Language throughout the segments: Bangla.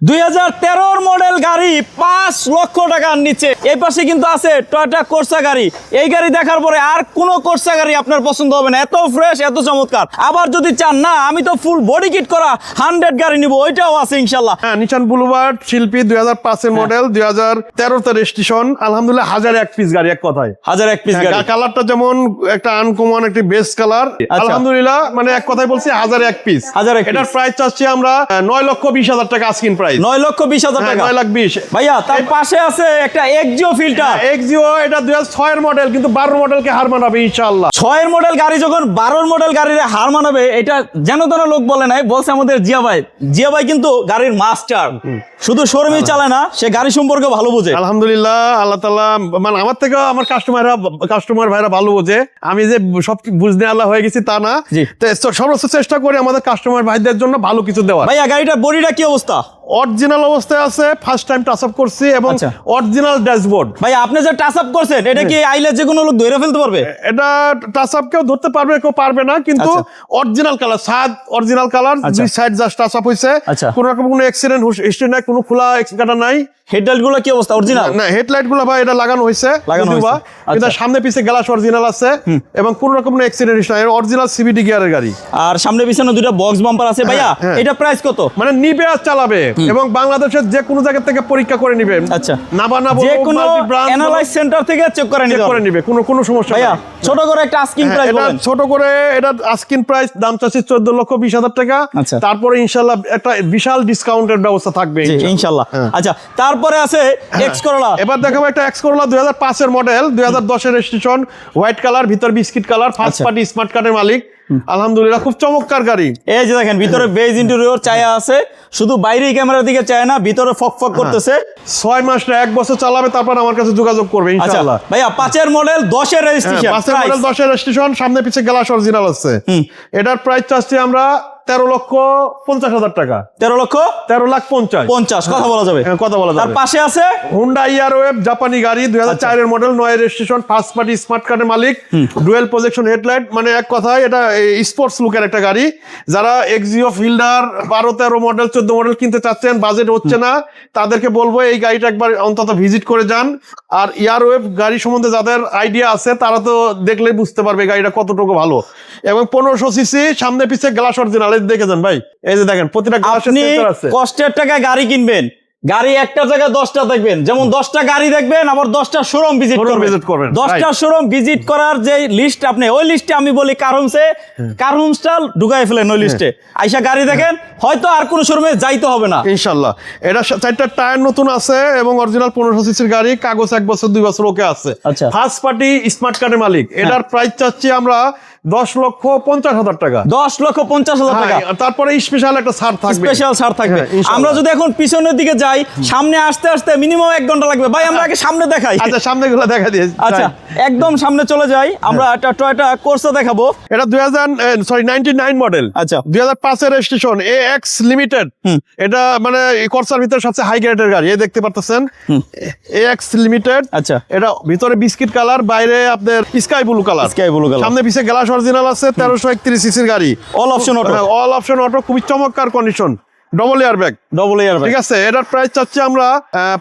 2013 মডেল গাড়ি 5 লক্ষ টাকার নিচে। এই পাশে কিন্তু আছে টয়োটা কোর্সা গাড়ি। এই গাড়ি দেখার পরে আর কোনো কোর্সা গাড়ি আপনার পছন্দ হবে না, এত ফ্রেশ এত চমৎকার। আবার যদি চান না আমি তো ফুল বডি কিট করা 100 গাড়ি নিব, ওইটাও আছে ইনশাআল্লাহ। হ্যাঁ, নিশান বুলওয়ার্ড শিল্পী 2005 এর মডেল, 2013 তে রেজিস্ট্রেশন। আলহামদুলিল্লাহ 1001 পিস গাড়ি, এক কথায় 1001 পিস গাড়ি। কালারটা যেমন একটা আনকমন একটি বেস্ট কালার, আলহামদুলিল্লাহ মানে এক কথায় বলছি 1001 পিস। এটার প্রাইস চাচ্ছি আমরা 9,20,000 টাকা আস্কিং প্রাইস। 9,20,000 টাকা, 9,20,000 ভাইয়া। তার পাশে আছে একটা এক্সিও ফিল্টার। এক্সিও এটা 2006 এর মডেল, কিন্তু 12 মডেলকে হার মানাবে ইনশাআল্লাহ। 6 এর মডেল গাড়ি যখন 12 মডেল গাড়ির হার মানাবে, এটা যেন তেন লোক বলে নাই, বলছে আমাদের জিয়া ভাই। জিয়া ভাই কিন্তু গাড়ির মাস্টার, শুধু শোরুমই চালায় না, সে গাড়ি সম্পর্কে ভালো বোঝে। আলহামদুলিল্লাহ, আল্লাহ তাআলা মানে আমার থেকে আমার কাস্টমার ভাইরা ভালো বোঝে। আমি যে সব বুঝতে আল্লাহ হয়ে গেছি তা না, সর্বোচ্চ চেষ্টা করি আমাদের কাস্টমার ভাইদের জন্য ভালো কিছু দেওয়া। ভাইয়া গাড়িটার বডিটা কি অবস্থা? অরিজিনাল অবস্থায় আছে, ফার্স্ট টাইম টাচ আপ করছি এবং অরিজিনাল ড্যাশবোর্ড। ভাই আপনি যে টাচ আপ করছেন, এটা কি আইলে যে কোনো লোক ধরে ফেলতে পারবে? এটা টাচ আপ কেউ ধরতে পারবে, কেউ পারবে না, কিন্তু অরিজিনাল কালার, সাদ অরিজিনাল কালার, দুই সাইড জাস্ট টাচ আপ হইছে। কোনো রকম কোনো অ্যাক্সিডেন্ট হিস্ট্রি নাই, কোনো খোলা কাটা নাই। হেডলাইট গুলো কি অবস্থা? অরিজিনাল না, হেডলাইট গুলো ভাই এটা লাগানো হয়েছে, কিন্তু সামনে পিছে গ্লাস অরিজিনাল আছে এবং কোন রকম কোনো অ্যাক্সিডেন্ট হিস্ট্রি নাই। অরিজিনাল সিবিডি গিয়ারের গাড়ি, আর সামনে পিছনে দুটো বক্স বাম্পার আছে। ভাইয়া এটা প্রাইস কত? মানে নিবে আর চালাবে এবং বাংলাদেশের যে কোনো জায়গা থেকে পরীক্ষা করে নিবে। আচ্ছা, না বানাবো যে কোনো অ্যানালাইজ সেন্টার থেকে চেক করে নিবে, কোনো সমস্যা ভাইয়া। ছোট করে একটা আস্কিং প্রাইস বলেন। ছোট করে এটা আস্কিং প্রাইস দাম চাচ্ছি 14,20,000 টাকা। তারপরে ইনশাআল্লাহ একটা বিশাল ডিসকাউন্টের ব্যবস্থা থাকবে ইনশাআল্লাহ। আচ্ছা, তারপরে আছে এক্স করোলা। এবার দেখাবো একটা এক্স করোলা 2005 এর মডেল, 2010 এর রেজিস্ট্রেশন, হোয়াইট কালার, ভিতর biscuit colour, first party smart কার্ডের মালিক। আলহামদুলিল্লাহ খুব চমৎকার গাড়ি। এই যে দেখেন ভিতরে বেজ ইন্টেরিয়র চায়া আছে, শুধু বাইরেই ক্যামেরার দিকে চায় না, ভিতরে ফক করতেছে। 6 মাস না 1 বছর চালাবে, তারপর আমার কাছে যোগাযোগ করবে ইনশাআল্লাহ। ভাইয়া 5 এর মডেল, 10 এর রেজিস্ট্রেশন। 5 এর মডেল, 10 এর রেজিস্ট্রেশন, সামনে পিছে গ্লাস অরিজিনাল আছে। এটার প্রাইস চাচ্ছি আমরা 13,50,000 টাকা। 13,50,000 কথা বলা যাবে, কথা বলা যাবে। তার পাশে আছে হুন্ডা ইয়ারওয়েভ জাপানি গাড়ি, 2004 এর মডেল, 9 এর রেজিস্ট্রেশন, ফার্স্ট পার্টি স্মার্ট কার্ডের মালিক, ডুয়েল প্রজেকশন হেডলাইট। মানে এক কথায় এটা স্পোর্টস লুকের একটা গাড়ি। যারা এক্সিও ফিল্ডার 12-13 মডেল 14 মডেল কিনতে চাচ্ছেন, বাজেট হচ্ছে না, তাদেরকে বলবো এই গাড়িটা একবার অন্তত ভিজিট করে যান। আর ইয়ারওয়েভ গাড়ি সম্বন্ধে যাদের আইডিয়া আছে তারা তো দেখলেই বুঝতে পারবে গাড়িটা কতটুকু ভালো। এবং 1500 সিসি, সামনে পিছে গ্লাস অরিজিনাল, দেখে যান ভাই। এই যে দেখেন প্রতিটা গ্লাসের সেন্সর আছে। কষ্টের টাকায় গাড়ি কিনবেন, গাড়ি একটা জায়গায় 10টা দেখবেন, যেমন 10টা গাড়ি দেখবেন, আবার 10টা শোরুম ভিজিট করবেন। 10টা শোরুম ভিজিট করার যে লিস্ট, আপনি ওই লিস্টে আমি বলি কারহুমসটা ঢুকাই ফেলেন ওই লিস্টে, আইসা গাড়ি দেখেন, হয়তো আর কোনো শোরুমে যাইতে হবে না ইনশাআল্লাহ। এটা 4টা টায়ার নতুন আছে এবং অরিজিনাল 1500 সিসির গাড়ি, কাগজ 1 বছর 2 বছর ওকে আছে। ফার্স্ট পার্টি স্মার্ট কার্ডের মালিক। এটার প্রাইস চাচ্ছি আমরা 10,50,000 টাকা। 10,50,000 টাকা। তারপরে স্পেশাল একটা ছাড় থাকবে, স্পেশাল ছাড় থাকবে। আমরা যদি এখন পিছনের দিকে যাই, সামনে আসতে আসতে মিনিমাম 1 ঘন্টা লাগবে। ভাই আমরা আগে সামনে দেখাই। আচ্ছা, সামনেগুলো দেখা দিয়ে। আচ্ছা, একদম সামনে চলে যাই, আমরা একটা টয়োটা কোর্সা দেখাবো। এটা 99 মডেল। আচ্ছা, 2005 এর রেজিস্ট্রেশন, AX লিমিটেড। এটা মানে কোর্সার ভিতরে সবচেয়ে হাই গ্রেডের গাড়ি, এই দেখতে পাচ্ছেন AX লিমিটেড। আচ্ছা, এটা ভিতরে বিস্কিট কালার, বাইরে আপনার স্কাই ব্লু কালার। সামনে পিছে গ্লাস অরিজিনাল আছে, 1331 সিসির গাড়ি, অল অপশন অটো, খুবই চমৎকার কন্ডিশন, ডবল এয়ারব্যাগ। ঠিক আছে। এটার প্রাইস চাচ্ছি আমরা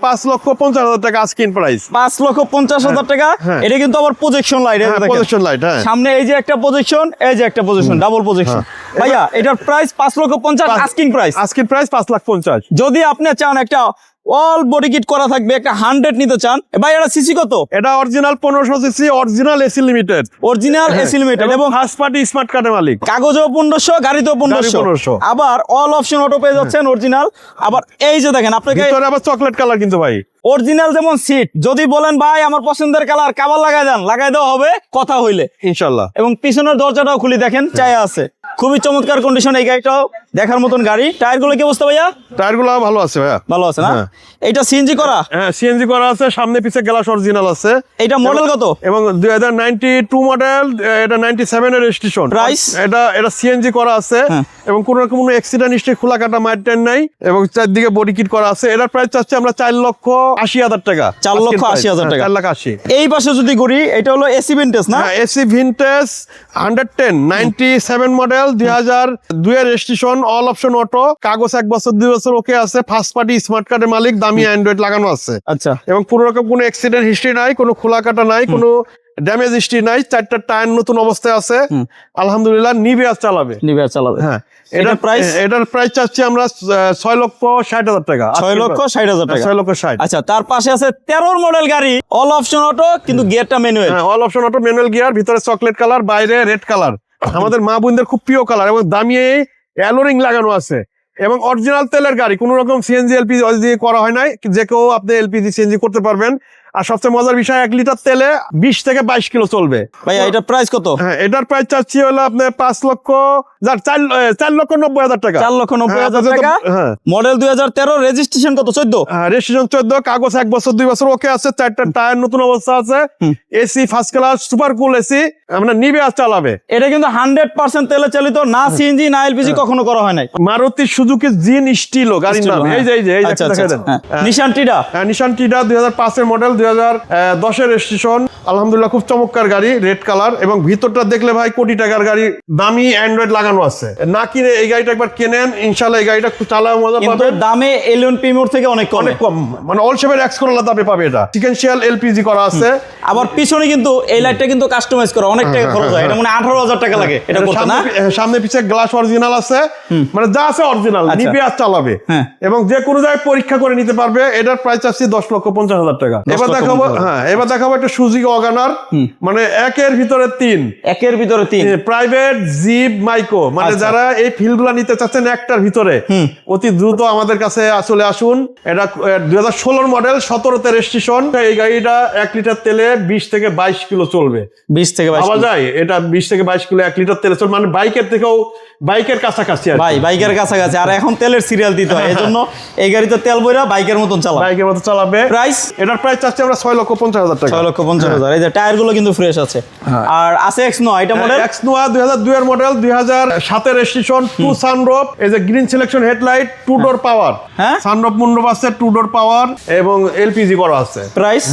5,50,000 টাকা আস্কিং প্রাইস। 5,50,000 টাকা। এটা কিন্তু আবার প্রজেকশন লাইট, প্রজেকশন লাইট। হ্যাঁ, সামনে এই যে একটা প্রজেকশন, এই যে একটা প্রজেকশন, ডাবল প্রজেকশন। ভাইয়া এটার প্রাইস 5,50,000 আস্কিং প্রাইস। 5,50,000। যদি আপনি চান একটা অল বডি কিট করা থাকবে, একটা 100 নিতে চান, ভাই এটা সিসি কত? এটা original 1500 CC, original AC limited, এবং ফার্স্ট পার্টি স্মার্ট কার্ডের মালিক। কাগজেও 1500, গাড়িতেও 1500। আবার অল অপশন অটো পেয়ে যাচ্ছেন অরিজিনাল। আবার এই যে দেখেন আপনাকে ভিতরে আবার চকলেট কালার, কিন্তু ভাই অরিজিনাল যেমন সিট, যদি বলেন ভাই আমার পছন্দের কালার, কাভার লাগাই দেন, লাগাই দেওয়া হবে কথা হইলে ইনশাআল্লাহ। এবং পিছনের দরজাটাও খুলি, দেখেন চায়া আছে, খুবই চমৎকার কন্ডিশন। এই গাড়িটাও দেখার মতন গাড়ি। টায়ার গুলো কি অবস্থা ভাইয়া? টায়ার গুলো ভালো আছে ভাইয়া, ভালো আছে না? এটা সিএনজি করা? হ্যাঁ, সিএনজি করা আছে, সামনে পিছে গ্লাস অরিজিনাল আছে। এটা মডেল কত? এবং 2092 মডেল, এটা 97 এর রেজিস্ট্রেশন। প্রাইস? এটা সিএনজি করা আছে এবং কোনো রকম কোনো অ্যাক্সিডেন্ট হিস্ট্রি, খোলা কাটা মাইট নাই, এবং চারদিকে বডি কিট করা আছে। এটার প্রাইস চাচ্ছি আমরা 4,50,000 80,000 টাকা, 4,80,000 টাকা। 4,80,000। এই পাশে যদি করি, এটা হলো এসি ভিনটেজ না? হ্যাঁ, এসি ভিনটেজ 110 97 মডেল 2002 এর রেজিস্ট্রেশন, অল অপশন অটো, কাগজ 1 বছর 2 বছর ওকে আছে, ফার্স্ট পার্টি স্মার্ট কার্ডের মালিক, দামি অ্যান্ড্রয়েড লাগানো আছে। আচ্ছা, এবং কোনো রকম কোনো অ্যাক্সিডেন্ট হিস্ট্রি নাই, কোনো খোলা কাটা নাই, কোনো ড্যামেজ হিস্ট্রি নাই, 4টা টায়ার নতুন অবস্থায় আছে, আলহামদুলিল্লাহ। নিবে আর চালাবে। হ্যাঁ। এটার প্রাইস চাচ্ছি আমরা 6,60,000 টাকা। 6,60,000 টাকা। 6,60,000। আচ্ছা, তার পাশে আছে 13 মডেল গাড়ি, অল অপশন অটো, কিন্তু গিয়ারটা ম্যানুয়াল। হ্যাঁ, all option auto, manual gear, ভিতরে চকলেট কালার, বাইরে রেড কালার। আমাদের মা বোনদের খুব প্রিয় কালার, এবং দামি অ্যালোরিং লাগানো আছে, এবং অরিজিনাল তেলের গাড়ি, কোনো রকম সিএনজি এলপিজি দিয়ে করা হয় নাই। যে কেউ আপনি এলপিজি সিএনজি করতে পারবেন। আর সবচেয়ে মজার বিষয়, 1 লিটার তেলে 20 থেকে 22 কিলো চলবে। ভাইয়া এটার প্রাইস কত? হ্যাঁ, এটার প্রাইস চাচ্ছি হলো আপনার 4,90,000 টাকা। 4,90,000 টাকা। হ্যাঁ, মডেল 2013, রেজিস্ট্রেশন কত? 14। রেজিস্ট্রেশন 14, কাগজ 1 বছর 2 বছর ওকে আছে, 4টা টায়ার নতুন অবস্থা আছে, AC first class super cool AC, আমরা নিবে আর চালাবে। এটা কিন্তু 100% তেলে চালিত, না সিএনজি না এলপিজি কখনো করা হয় নাই। মারুতি সুজুকি জিন স্টিলো গাড়ির নাম। এই যে আচ্ছা, নিশান টিডা। নিশান টিডা 2005 এর মডেল, 2010 এর রেজিস্ট্রেশন, আলহামদুলিল্লাহ খুব চমৎকার গাড়ি, রেড কালার, এবং ভিতরটা দেখলে ভাই কোটি টাকার গাড়ি, দামি অ্যান্ড্রয়েড লাগানো আছে। না কিনে এই গাড়িটা একবার কেনেন, ইনশাআল্লাহ এই গাড়িটা খুব চালায় মজা কিন্তু পাবেন। দামে এলিয়ন প্রিমিয়র থেকে অনেক কম। মানে অল শেপের এক্স করোলা দামে পাবে এটা। সিকেন্সিয়াল এলপিজি করা আছে। আবার পিছনে কিন্তু এই লাইটটা কিন্তু কাস্টমাইজ করা অনেক টাকা খরচ হয়। এটা মানে 18,000 টাকা লাগে এটা করতে না? সামনে পিছে গ্লাস অরিজিনাল আছে, মানে যা আছে অরিজিনাল, নিবে আর চালাবে। এবং যে কোনো জায়গায় পরীক্ষা করে নিতে পারবে। এটার প্রাইস আছে 10,50,000 টাকা। এবার দেখাবো, এবার দেখাবো একটা সুজুকি ওয়াগনার, মানে একের ভিতরে তিন, প্রাইভেট জিপ মাইক্রো, মানে যারা এই ফিল্ডগুলো নিতে চাচ্ছেন একটার ভিতরে, অতি দ্রুত আমাদের কাছে চলে আসুন। এটা 2016 মডেল, 17তে রেজিস্ট্রেশন। এই গাড়িটা 1 লিটার তেলে 20 থেকে 22 কিলো চলবে। 20 থেকে 22 পাওয়া যায় এটা 20 থেকে 22 কিলো 1 লিটার তেলে চলবে, মানে বাইকের থেকেও, বাইকের কাছাকাছি আর ভাই, বাইকের কাছাকাছি। আর এখন তেলের সিরিয়াল দিতে হয়, এজন্য এই গাড়িতে তেল বইরা বাইকের মতন চালাবে। বাইকের মতো চালাবে। প্রাইস, এটার প্রাইস চাচ্ছি আমরা 6,50,000 টাকা। 6,50,000। এই যে টায়ার গুলো কিন্তু ফ্রেশ আছে। আর আছে এক্স নোয়া, এটা মডেল এক্স নোয়া 2002 এর মডেল, 2007 এর রেজিস্ট্রেশন, 2 সানরুফ, এই যে গ্রিন সিলেকশন হেডলাইট, 2 ডোর পাওয়ার। হ্যাঁ, সানরুফ মুন্ডুপ আছে, 2 ডোর পাওয়ার, এবং এলপিজি করা আছে। প্রাইস,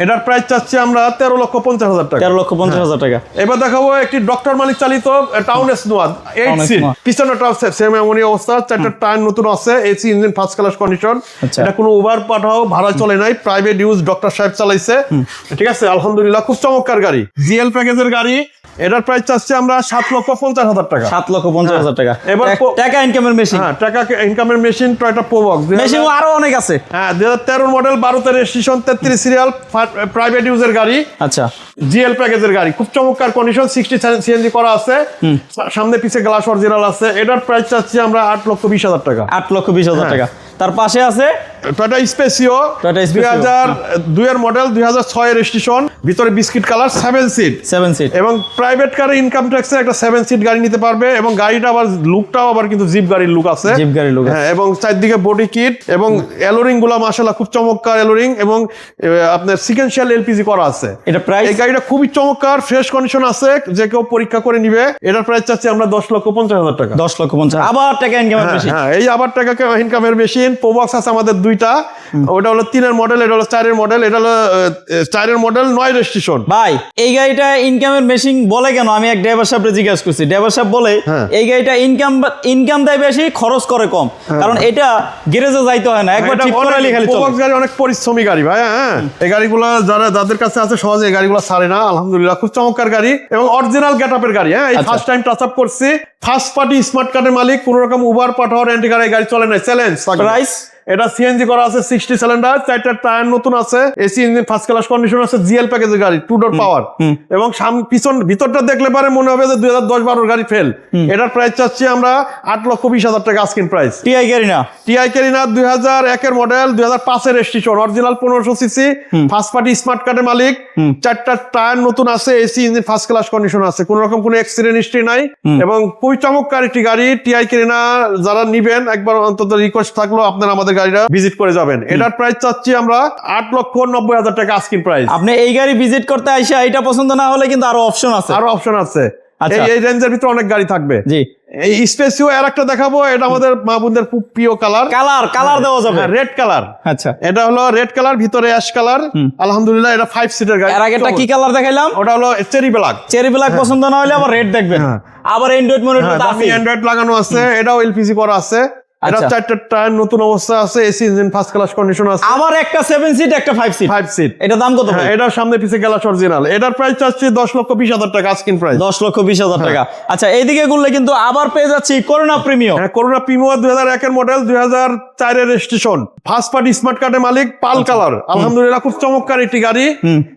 এটার প্রাইস চাচ্ছি আমরা 13,50,000 টাকা। 13,50,000 টাকা। এবার দেখাবো একটি ডক্টর মালিক চালিত টাউন এস নোয়া 8 সিট, পিছনেটা সেম এমনই অবস্থা, 4টা টায়ার নতুন আছে, AC engine first class condition. এটা কোনো উবার পাঠাও ভাড়া চলে নাই, প্রাইভেট ইউজ, ডক্টর সাহেব চালাইছে। ঠিক আছে, আলহামদুলিল্লাহ খুব চমৎকার গাড়ি, জিএল প্যাকেজের গাড়ি। এটার প্রাইস চাচ্ছি আমরা 7,50,000 টাকা। 7,50,000 টাকা। এবার টাকা ইনকামের মেশিন। হ্যাঁ, টাকা ইনকামের মেশিন, টয়োটা প্রোবক্স। মেশিন আরো অনেক আছে। হ্যাঁ, 2013 মডেল, 12তে রেজিস্ট্রেশন, 33 সিরিয়াল, প্রাইভেট ইউজের গাড়ি। আচ্ছা, জিএল প্যাকেজের গাড়ি, খুব চমৎকার কন্ডিশন, 60 সিএনজি করা আছে, সামনে পিছে গ্লাস অরিজিনাল আছে। এটার প্রাইস চাচ্ছি আমরা 8,20,000 টাকা। 8,20,000 টাকা। তার পাশে আছে টয়োটা স্পেসিও 2002 এর মডেল, 2006 এর রেজিস্ট্রেশন, ভিতরে বিস্কিট কালার, 7 সিট। এবং প্রাইভেট কারে ইনকাম ট্যাক্সে একটা 7 সিট গাড়ি নিতে পারবে। এবং গাড়িটা আবার লুকটাও আবার কিন্তু জিপ গাড়ির লুক আছে, হ্যাঁ। এবং চারদিকে বডি কিট, এবং এলোরিং গুলা মাশাআল্লাহ খুব চমৎকার এলোরিং, এবং আপনার সিকেন্সিয়াল এলপিজি করা আছে। এটা প্রাইস, এই গাড়িটা খুবই চমৎকার, ফ্রেশ কন্ডিশন আছে, যে কেউ পরীক্ষা করে নিবে। এটার প্রাইস চাচ্ছি আমরা 10,50,000 টাকা। 10,50,000। আবার টাকা ইনকামের মেশিন। হ্যাঁ, এই আবার টাকা ইনকামের মেশিন। প্রোবক্স আছে আমাদের 2টা, ওটা হলো 3 এর মডেল, এটা হলো 4 এর মডেল। এটা হলো 4 এর মডেল, 9 রেজিস্ট্রেশন। ভাই, এই গাড়িটা ইনকামের মেশিন বলে কেন? আমি এক ড্রাইভার সাহেবকে জিজ্ঞাসা করছি, ড্রাইভার সাহেব বলে এই গাড়িটা ইনকাম দেয় বেশি, খরচ করে কম, কারণ এটা গ্যারেজে যাইতে হয় না, একবার ঠিক করাইলে খালি চলে। প্রোবক্স গাড়ি অনেক পরিশ্রমী গাড়ি ভাই। হ্যাঁ, এই গাড়িগুলো যাদের কাছে আছে সহজে এই গাড়িগুলো ছাড়ে না, আলহামদুলিল্লাহ খুব চমৎকার গাড়ি, এবং অরিজিনাল গেটআপের গাড়ি। হ্যাঁ, এই ফার্স্ট টাইম টাচ আপ করছি, ফার্স্ট পার্টি স্মার্ট কার্ডের মালিক, কোনো রকম উবার পাঠাও রেন্ট গাড়ি চলে না, চ্যালেঞ্জ। প্রাইস, এটা সিএনজি করা আছে, 60 সিলিন্ডার, 4টা টায়ার নতুন আছে, AC engine first class condition আছে, জিএল প্যাকেজের গাড়ি, 2 ডোর পাওয়ার। এবং পিছন ভিতরটা দেখলে পারে মনে হবে যে 2010-12 গাড়ি ফেল। এটার প্রাইস চাচ্ছি আমরা 8,20,000 টাকা আস্কিং প্রাইস। টিআই ক্যারিনা 2001 এর মডেল, 2005 এর registration, original 1500 CC, first party smart কার্ডের মালিক, 4টা টায়ার নতুন আছে, AC engine first class condition আছে, কোনো রকম কোনো অ্যাক্সিডেন্ট হিস্ট্রি নাই, এবং খুবই চমৎকার একটি গাড়ি। টিআই ক্যারিনা যারা নিবেন, একবার অন্তত রিকোয়েস্ট থাকলো আপনারা আমাদের গাড়িটা ভিজিট করে যাবেন। এটার প্রাইস চাচ্ছি আমরা 8,90,000 টাকা আস্কিং প্রাইস। আপনি এই গাড়ি ভিজিট করতে আইসা এটা পছন্দ না হলে কিন্তু আরো অপশন আছে, আরো অপশন আছে। আচ্ছা। এই রেঞ্জের ভিতরে অনেক গাড়ি থাকবে। জি, এই স্পেসিও আর একটা দেখাবো, এটা আমাদের মা বোনদের খুব প্রিয় কালার, কালার দেওয়া যাবে। Red colour. আচ্ছা, এটা হলো রেড কালার, ভিতরে অ্যাশ কালার। আলহামদুলিল্লাহ এটা 5 সিটের গাড়ি। এর আগেটা কি কালার দেখাইলাম? ওটা হলো চেরি ব্ল্যাক। চেরি ব্ল্যাক পছন্দ না হলে আবার রেড দেখবেন। আবার অ্যান্ড্রয়েড মনিটর আছে, অ্যান্ড্রয়েড লাগানো আছে, এটাও এলপিজি করা আছে। এটা আচ্ছা। 4টা টায়ার নতুন অবস্থা আছে, AC engine first class condition আছে। আবার একটা 7 সিট একটা 5 সিট। 5 সিট। এটা দাম কত ভাই? এটার সামনে পিছে গ্লাস অরিজিনাল। এটার প্রাইস চাচ্ছি 10,20,000 টাকা আস্কিং প্রাইস। 10,20,000 টাকা। আচ্ছা, এইদিকে গুললে কিন্তু আবার পেয়ে যাচ্ছি করোনা প্রিমিয়াম। হ্যাঁ, করোনা প্রিমিয়াম 2001 এর মডেল, 2004 এর রেজিস্ট্রেশন, ফার্স্ট পার্টি স্মার্ট কার্ডের মালিক, পাল কালার। আলহামদুলিল্লাহ খুব চমৎকার একটি গাড়ি।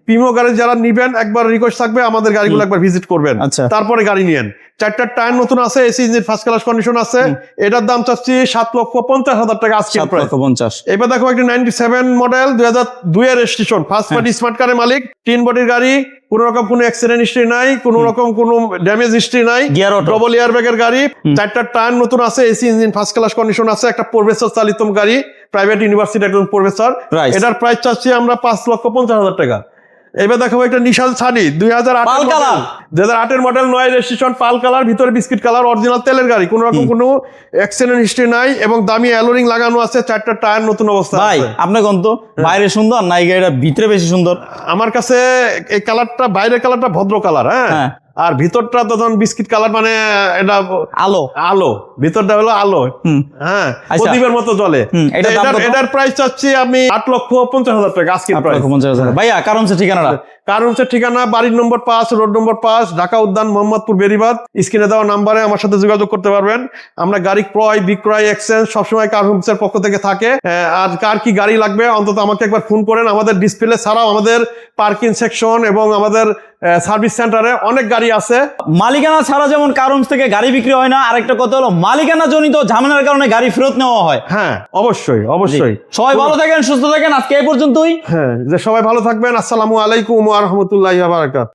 প্রিমিয়াম গাড়ি যারা নিবেন একবার রিকোয়েস্ট থাকবে আমাদের গাড়িগুলো একবার ভিজিট করবেন, আচ্ছা। তারপরে গাড়ি নিয়েন। 4টা টায়ার নতুন আছে, AC engine first class condition আছে। এটার দাম চাচ্ছি 7,50,000 টাকা আজকে প্রাইস। 7,50,000। এবার দেখো একটা 97 মডেল, 2002 এর রেজিস্ট্রেশন, ফার্স্ট পার্টি স্মার্ট কারের মালিক, 3 বডির গাড়ি, কোন রকম কোনো অ্যাক্সিডেন্ট হিস্ট্রি নাই, কোন রকম কোনো ড্যামেজ হিস্ট্রি নাই, Gear auto। ডবল এয়ার ব্যাগের গাড়ি, 4টা টায়ার নতুন আছে, AC engine first class condition আছে, একটা প্রফেসর চালিত গাড়ি, প্রাইভেট ইউনিভার্সিটি একজন প্রফেসর। Price? এটার প্রাইস চাচ্ছি আমরা 5,50,000 টাকা। এবার দেখাবো একটা নিশান ছানি, 2008 পাল কালার। 2008 এর মডেল, 9 রেজিস্ট্রেশন, পাল কালার, ভিতরে বিস্কিট কালার, অরিজিনাল তেলের গাড়ি, কোন রকম কোনো অ্যাক্সিডেন্ট হিস্ট্রি নাই এবং দামি অ্যালোরিং লাগানো আছে, 4টা টায়ার নতুন অবস্থা ভাই আছে। আপনি কোন তো বাইরে সুন্দর না এই গাড়িটা ভিতরে বেশি সুন্দর? আমার কাছে এই কালারটা, বাইরের কালারটা ভদ্র কালার, হ্যাঁ, আর ভিতরটা তো তখন বিস্কিট কালার, মানে এটা আলো আলো, ভিতরটা হলো আলো, হ্যাঁ, আচ্ছা। প্রদীপের মতো জ্বলে। এটার দাম কত? এটার প্রাইস চাচ্ছি আমি 8,50,000 টাকা আজকে প্রাইস। 8,50,000। ভাইয়া কারণ হচ্ছে ঠিকানাটা। কারণ হচ্ছে ঠিকানা বাড়ির নম্বর 5, রোড নম্বর 5, ঢাকা উদ্যান, মোহাম্মদপুর, বেরিবাদ। স্ক্রিনে দেওয়া নাম্বারে আমার সাথে যোগাযোগ করতে পারবেন। আমরা গাড়ি ক্রয় বিক্রয় এক্সচেঞ্জ সবসময় কার হোমসের পক্ষ থেকে থাকে। আর কার কি গাড়ি লাগবে অন্তত আমাকে একবার ফোন করেন। আমাদের ডিসপ্লে ছাড়াও আমাদের পার্কিং সেকশন এবং আমাদের সার্ভিস সেন্টারে অনেক গাড়ি আছে। মালিকানা ছাড়া যেমন কারণস থেকে গাড়ি বিক্রি হয় না, আরেকটা কথা হলো মালিকানা জনিত ঝামেলার কারণে গাড়ি ফেরত নেওয়া হয়। হ্যাঁ, অবশ্যই অবশ্যই। সবাই ভালো থাকেন, সুস্থ থাকেন। আজকে এই পর্যন্তই। হ্যাঁ, যে সবাই ভালো থাকবেন। আসসালামু আলাইকুম ওয়া রাহমাতুল্লাহি ওয়া বারাকাতুহু।